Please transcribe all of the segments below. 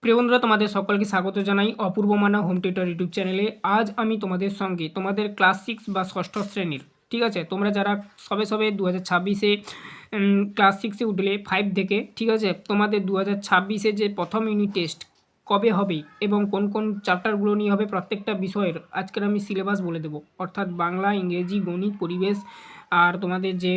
প্রিয় বন্ধুরা, তোমাদের সকলকে স্বাগত জানাই অপূর্ব মানা হোম টিউটর ইউটিউব চ্যানেলে। আজ আমি তোমাদের সঙ্গে তোমাদের ক্লাস 6 বা ষষ্ঠ শ্রেণীর, ঠিক আছে, তোমরা যারা সবে সবে 2026-এ ক্লাস 6-এ উঠলে 5 থেকে, ঠিক আছে, তোমাদের 2026-এ যে প্রথম ইউনিট টেস্ট কবে হবে এবং কোন কোন চ্যাপ্টারগুলো নিয়ে হবে প্রত্যেকটা বিষয়ের আজকের আমি সিলেবাস বলে দেবো। অর্থাৎ বাংলা, ইংরেজি, গণিত, পরিবেশ আর তোমাদের যে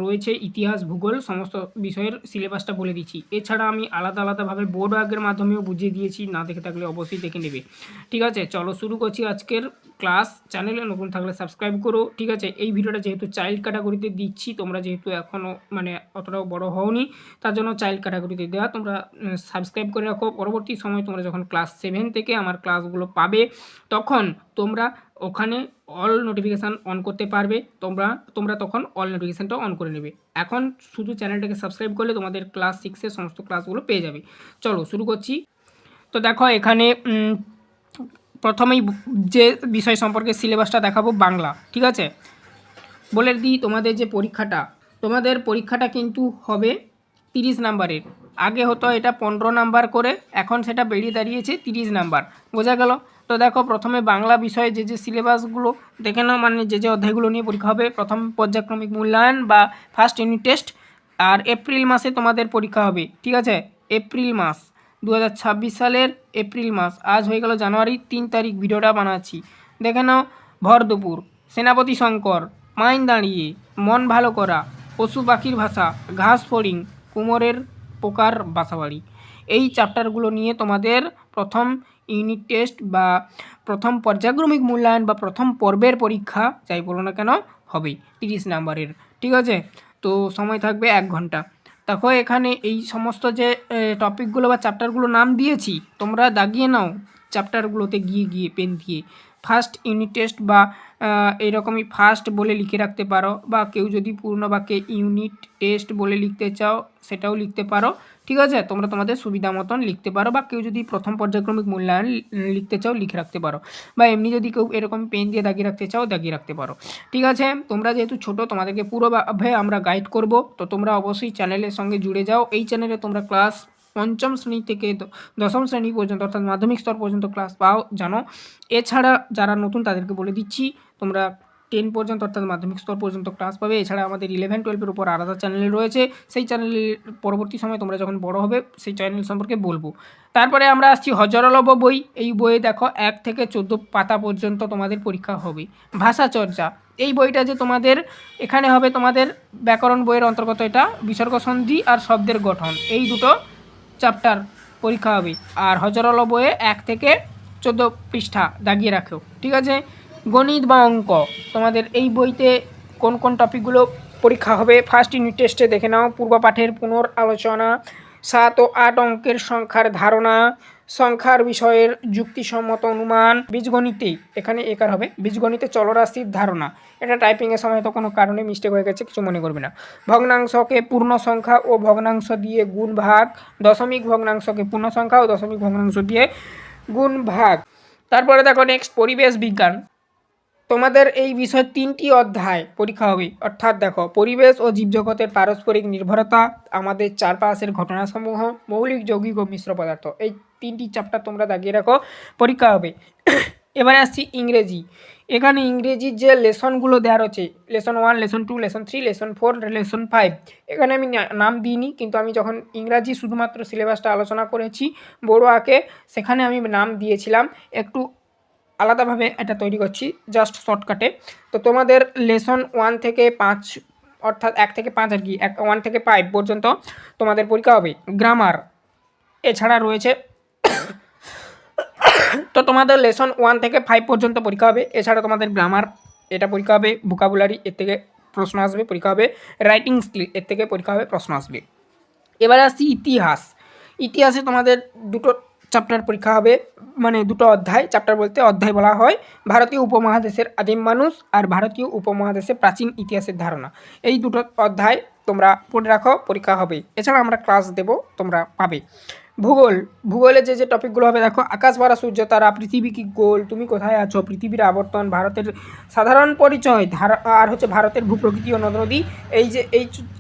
রয়েছে ইতিহাস, ভূগোল, সমস্ত বিষয়ের সিলেবাসটা বলে দিচ্ছি। এছাড়া আমি আলাদা আলাদাভাবে বোর্ড ওয়ার্কের মাধ্যমেও বুঝিয়ে দিয়েছি, না দেখে থাকলে অবশ্যই দেখে নেবে। ঠিক আছে, চলো শুরু করছি আজকের ক্লাস। চ্যানেলে নতুন থাকলে সাবস্ক্রাইব করো। ঠিক আছে, এই ভিডিওটা যেহেতু চাইল্ড ক্যাটাগরিতে দিচ্ছি, তোমরা যেহেতু এখনও অতটাও বড় হওনি, তার জন্য চাইল্ড ক্যাটাগরিতে দেওয়া। তোমরা সাবস্ক্রাইব করে রাখো। পরবর্তী সময় তোমরা যখন ক্লাস 7 থেকে আমার ক্লাসগুলো পাবে, তখন তোমরা ওখানে অল নোটিফিকেশান অন করতে পারবে। তোমরা তখন অল নোটিফিকেশানটা অন করে নেবে। এখন শুধু চ্যানেলটাকে সাবস্ক্রাইব করলে তোমাদের ক্লাস 6-এর সমস্ত ক্লাসগুলো পেয়ে যাবে। চলো শুরু করছি। তো দেখো, এখানে প্রথমেই যে বিষয় সম্পর্কে সিলেবাসটা দেখাবো বাংলা। ঠিক আছে, বলে দিই তোমাদের যে তোমাদের পরীক্ষাটা কিন্তু হবে 30 নাম্বারের। আগে হতো এটা 15 নাম্বার করে, এখন সেটা বেরিয়ে দাঁড়িয়েছে 30 নাম্বার। বোঝা গেল? তো দেখো, প্রথমে বাংলা বিষয়ে যে সিলেবাসগুলো দেখে নাও, যে অধ্যায়গুলো নিয়ে পরীক্ষা হবে। প্রথম পর্যায়ক্রমিক মূল্যায়ন বা ফার্স্ট ইউনিট টেস্ট, আর এপ্রিল মাসে তোমাদের পরীক্ষা হবে। ঠিক আছে, এপ্রিল মাস 2026 সালের এপ্রিল মাস। আজ হয়ে গেল জানুয়ারি 3 তারিখ, ভিডিওটা বানাচ্ছি। দেখে নাও, ভর দুপুর, সেনাপতি শঙ্কর, মাইন দাঁড়িয়ে, মন ভালো করা, পশু পাখির ভাষা, ঘাস ফড়িং, কুমোরের পোকার বাসাবাড়ি, এই চ্যাপ্টারগুলো নিয়ে তোমাদের প্রথম ইউনিট টেস্ট বা প্রথম পর্যায়ক্রমিক মূল্যায়ন বা প্রথম পর্বের পরীক্ষা, যাই বলো না কেন, হবে 30 নাম্বারের। ঠিক আছে, তো সময় থাকবে 1 ঘন্টা। দেখো, এখানে এই সমস্ত যে টপিকগুলো বা চ্যাপ্টারগুলো নাম দিয়েছি, তোমরা দাগিয়ে নাও চ্যাপ্টারগুলোতে গিয়ে গিয়ে পেন দিয়ে। ফার্স্ট ইউনিট টেস্ট বা এইরকমই ফার্স্ট বলে লিখে রাখতে পারো, বা কেউ যদি পূর্ণ বাক্যে ইউনিট টেস্ট বলে লিখতে চাও সেটাও লিখতে পারো। ঠিক আছে, তোমরা তোমাদের সুবিধা মতন লিখতে পারো, বা কেউ যদি প্রথম পর্যায়ক্রমিক মূল্যায়ন লিখতে চাও লিখে রাখতে পারো, বা এমনি যদি কেউ এরকম পেন দিয়ে দাগিয়ে রাখতে চাও দাগিয়ে রাখতে পারো। ঠিক আছে, তোমরা যেহেতু ছোটো, তোমাদেরকে পুরোভাবে আমরা গাইড করব, তো তোমরা অবশ্যই চ্যানেলের সঙ্গে জুড়ে যাও। এই চ্যানেলে তোমরা ক্লাস 5ম শ্রেণী থেকে 10ম শ্রেণী পর্যন্ত, অর্থাৎ মাধ্যমিক স্তর পর্যন্ত ক্লাস পাও জানো। এছাড়া যারা নতুন তাদেরকে বলে দিচ্ছি, তোমরা 10 পর্যন্ত অর্থাৎ মাধ্যমিক স্তর পর্যন্ত ক্লাস পাবে। এছাড়া আমাদের 11-12-এর উপর আলাদা চ্যানেল রয়েছে। সেই চ্যানেলের পরবর্তী সময় তোমরা যখন বড় হবে সেই চ্যানেল সম্পর্কে বলবো। তারপরে আমরা আসছি হজরলভ বই। এই বইয়ে দেখো 1 থেকে 14 পাতা পর্যন্ত তোমাদের পরীক্ষা হবে। ভাষা চর্চা, এই বইটা যে তোমাদের এখানে হবে তোমাদের ব্যাকরণ বইয়ের অন্তর্গত। এটা বিসর্গ সন্ধি আর শব্দের গঠন, এই দুটো চ্যাপ্টার পরীক্ষা হবে। আর হজরলভ বইয়ে 1 থেকে 14 পৃষ্ঠা দাগিয়ে রাখো। ঠিক আছে, গণিত বা অঙ্ক, তোমাদের এই বইতে কোন কোন টপিকগুলো পরীক্ষা হবে ফার্স্ট ইউনিট টেস্টে দেখে নাও। পূর্বপাঠের পুনরালোচনা, 7 ও 8 অঙ্কের সংখ্যার ধারণা, সংখ্যার বিষয়ের যুক্তিসম্মত অনুমান, বীজগণিতে এখানে একার হবে, বীজগণিতে চলরাশির ধারণা। এটা টাইপিংয়ের সময় তো কোনো কারণে মিস্টেক হয়ে গেছে, কিছু মনে করবে না। ভগ্নাংশকে পূর্ণ সংখ্যা ও ভগ্নাংশ দিয়ে গুণ ভাগ, দশমিক ভগ্নাংশকে পূর্ণ সংখ্যা ও দশমিক ভগ্নাংশ দিয়ে গুণ ভাগ। তারপরে দেখো নেক্সট পরিবেশ বিজ্ঞান। তোমাদের এই বিষয়ে 3টি অধ্যায় পরীক্ষা হবে। অর্থাৎ দেখো, পরিবেশ ও জীবজগতের পারস্পরিক নির্ভরতা, আমাদের চারপাশের ঘটনাসমূহ, মৌলিক, যৌগিক ও মিশ্র পদার্থ, এই 3টি চ্যাপ্টার তোমরা দাগিয়ে রাখো, পরীক্ষা হবে। এবারে আসছি ইংরেজি। এখানে ইংরেজির যে লেসনগুলো দেওয়া রয়েছে, lesson 1, lesson 2, lesson 3, lesson 4, lesson 5, এখানে আমি নাম দিইনি, কিন্তু আমি যখন ইংরাজি শুধুমাত্র সিলেবাসটা আলোচনা করেছি বড় আঁকে, সেখানে আমি নাম দিয়েছিলাম। একটু আলাদাভাবে এটা তৈরি করছি জাস্ট শর্টকাটে। তো তোমাদের লেসন 1 থেকে 5, অর্থাৎ 1 থেকে 5 আর কি, 1 থেকে 5 পর্যন্ত তোমাদের পরীক্ষা হবে। গ্রামার এছাড়া রয়েছে, তো তোমাদের লেসন 1 থেকে 5 পর্যন্ত পরীক্ষা হবে। এছাড়া তোমাদের গ্রামার এটা পরীক্ষা হবে, ভোকাবুলারি এর থেকে প্রশ্ন আসবে, পরীক্ষা হবে, রাইটিং স্কিল এর থেকে পরীক্ষা হবে, প্রশ্ন আসবে। এবারে আসছি ইতিহাস। ইতিহাসে তোমাদের 2টো চ্যাপ্টার পরীক্ষা হবে, দুটো অধ্যায়। চ্যাপ্টার বলতে অধ্যায় বলা হয়। ভারতীয় উপমহাদেশের আদিম মানুষ আর ভারতীয় উপমহাদেশে প্রাচীন ইতিহাসের ধারণা, এই দুটো অধ্যায় তোমরা পড়ে রাখো, পরীক্ষা হবে। এছাড়া আমরা ক্লাস দেব, তোমরা পাবে। ভূগোলে যে টপিকগুলো হবে দেখো, আকাশ ভরা সূর্য তারা, পৃথিবী কি গোল, তুমি কোথায় আছো, পৃথিবীর আবর্তন, ভারতের সাধারণ পরিচয়, আর হচ্ছে ভারতের ভূপ্রকৃতি ও নদ নদী।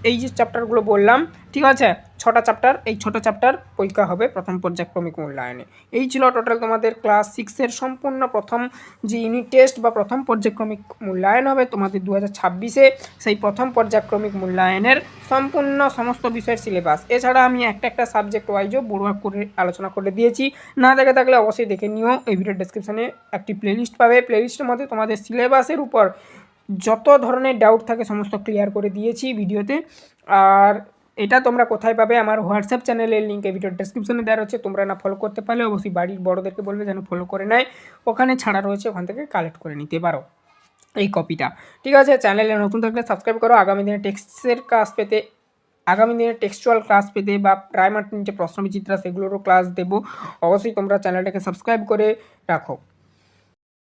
এই যে চ্যাপ্টারগুলো বললাম, ঠিক আছে। 6টা চ্যাপ্টার, এই 6টা চ্যাপ্টার পরীক্ষা হবে প্রথম পর্যায়ক্রমিক মূল্যায়নে। এই ছিল টোটাল তোমাদের ক্লাস 6-এর সম্পূর্ণ প্রথম যে ইউনিট টেস্ট বা প্রথম পর্যায়ক্রমিক মূল্যায়ন হবে তোমাদের 2026-এ, সেই প্রথম পর্যায়ক্রমিক মূল্যায়নের সম্পূর্ণ সমস্ত বিষয়ের সিলেবাস। এছাড়া আমি একটা সাবজেক্ট ওয়াইজও বড় করে আলোচনা করে দিয়েছি, না দেখে থাকলে অবশ্যই দেখে নিও। এই ভিডিওর ডেসক্রিপশানে একটি প্লেলিস্ট পাবে, প্লেলিস্টের মধ্যে তোমাদের সিলেবাসের উপর যত ধরনের ডাউট থাকে সমস্ত ক্লিয়ার করে দিয়েছি ভিডিওতে। আর এটা তোমরা কোথায় পাবে? আমার হোয়াটসঅ্যাপ চ্যানেলের লিঙ্ক এই ভিডিওর ডেসক্রিপশনে দেওয়া রয়েছে। তোমরা না ফলো করতে পারলে অবশ্যই বাড়ির বড়োদেরকে বলবে যেন ফলো করে নেয়, ওখানে ছাড়া রয়েছে, ওখান থেকে কালেক্ট করে নিতে পারো এই কপিটা। ঠিক আছে, চ্যানেলে নতুন থাকলে সাবস্ক্রাইব করো। আগামী দিনে টেক্সচুয়াল ক্লাস পেতে বা প্রাইমার যে প্রশ্নবিচিত্রা সেগুলোরও ক্লাস দেবো, অবশ্যই তোমরা চ্যানেলটাকে সাবস্ক্রাইব করে রাখো।